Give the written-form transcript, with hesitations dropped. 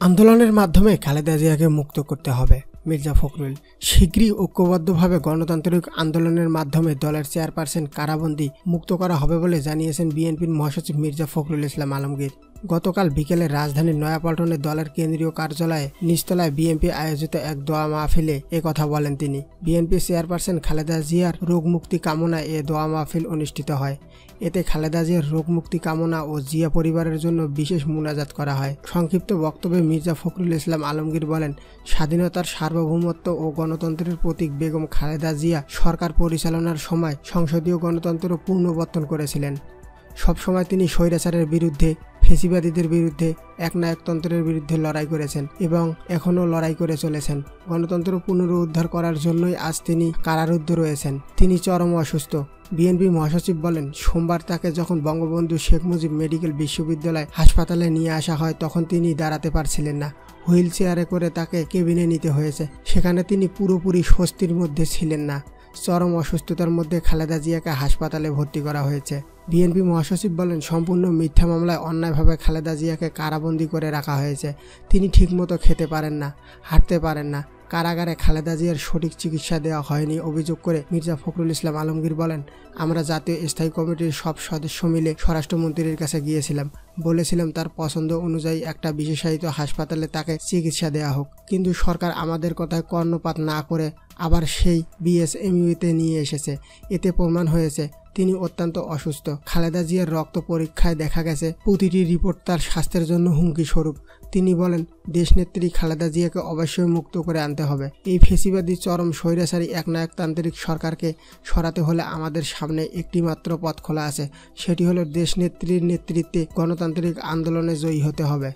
আন্দোলনের মাধ্যমে খালেদা জিয়াকে মুক্ত করতে হবে। মির্জা ফখরুল শীঘ্রই ঐক্যবদ্ধভাবে গণতান্ত্রিক আন্দোলনের মাধ্যমে দলের চেয়ারপারসন কারাবন্দী মুক্ত করা হবে বলে জানিয়েছেন বিএনপির মহাসচিব মির্জা ফখরুল ইসলাম আলমগীর। গতকাল বিকেলে রাজধানীর নয়াপল্টনে দলের কেন্দ্রীয় কার্যালয়ে নিচতলায় বিএনপি আয়োজিত এক দোয়া মাহফিলে একথা বলেন তিনি। বিএনপি চেয়ারপারসন খালেদা জিয়ার রোগ মুক্তি কামনায় এ দোয়া মাহফিল অনুষ্ঠিত হয়। এতে খালেদা জিয়ার রোগ মুক্তি কামনা ও জিয়া পরিবারের জন্য বিশেষ মুনাজাত করা হয়। সংক্ষিপ্ত বক্তব্যে মির্জা ফখরুল ইসলাম আলমগীর বলেন, স্বাধীনতার সার্বভৌমত্ব ও গণতন্ত্রের প্রতীক বেগম খালেদা জিয়া সরকার পরিচালনার সময় সংসদীয় গণতন্ত্র পুনর্বর্তন করেছিলেন। সবসময় তিনি স্বৈরাচারের বিরুদ্ধে, ফেসিবাদীদের বিরুদ্ধে, একনায়কতন্ত্রের বিরুদ্ধে লড়াই করেছেন এবং এখনও লড়াই করে চলেছেন। গণতন্ত্র পুনরুদ্ধার করার জন্যই আজ তিনি কারারুদ্ধ রয়েছেন। তিনি চরম অসুস্থ। বিএনপি মহাসচিব বলেন, সোমবার তাকে যখন বঙ্গবন্ধু শেখ মুজিব মেডিকেল বিশ্ববিদ্যালয় হাসপাতালে নিয়ে আসা হয় তখন তিনি দাঁড়াতে পারছিলেন না। হুইল চেয়ারে করে তাকে কেবিনে নিতে হয়েছে। সেখানে তিনি পুরোপুরি স্বস্তির মধ্যে ছিলেন না। চরম অসুস্থতার মধ্যে খালেদা জিয়াকে হাসপাতালে ভর্তি করা হয়েছে। বিএনপি মহাসচিব বলেন, সম্পূর্ণ মিথ্যা মামলায় অন্যায়ভাবে খালেদা জিয়াকে কারাবন্দী করে রাখা হয়েছে। তিনি ঠিকমতো খেতে পারেন না, হাঁটতে পারেন না। কারাগারে খালেদা জিয়ার সঠিক চিকিৎসা দেওয়া হয়নি অভিযোগ করে মির্জা ফখরুল ইসলাম আলমগীর বলেন, আমরা জাতীয় স্থায়ী কমিটির সব সদস্য মিলে স্বরাষ্ট্রমন্ত্রীর কাছে গিয়েছিলাম। বলেছিলাম তার পছন্দ অনুযায়ী একটা বিশেষায়িত হাসপাতালে তাকে চিকিৎসা দেওয়া হোক। কিন্তু সরকার আমাদের কথায় কর্ণপাত না করে আবার সেই বিএসএমইউতে নিয়ে এসেছে। এতে প্রমাণ হয়েছে তিনি অত্যন্ত অসুস্থ। খালেদা জিয়ার রক্ত পরীক্ষায় দেখা গেছে প্রতিটি রিপোর্ট তার স্বাস্থ্যের জন্য হুমকি স্বরূপ। তিনি বলেন, দেশনেত্রী খালেদা জিয়াকে অবশ্যই মুক্ত করে আনতে হবে। এই ফেসিবাদী চরম স্বৈরাচারী একনায়কতান্ত্রিক সরকারকে সরাতে হলে আমাদের সামনে একটি মাত্র পথ খোলা আছে, সেটি হলো দেশনেত্রীর নেতৃত্বে গণতান্ত্রিক আন্দোলনে জয়ী হতে হবে।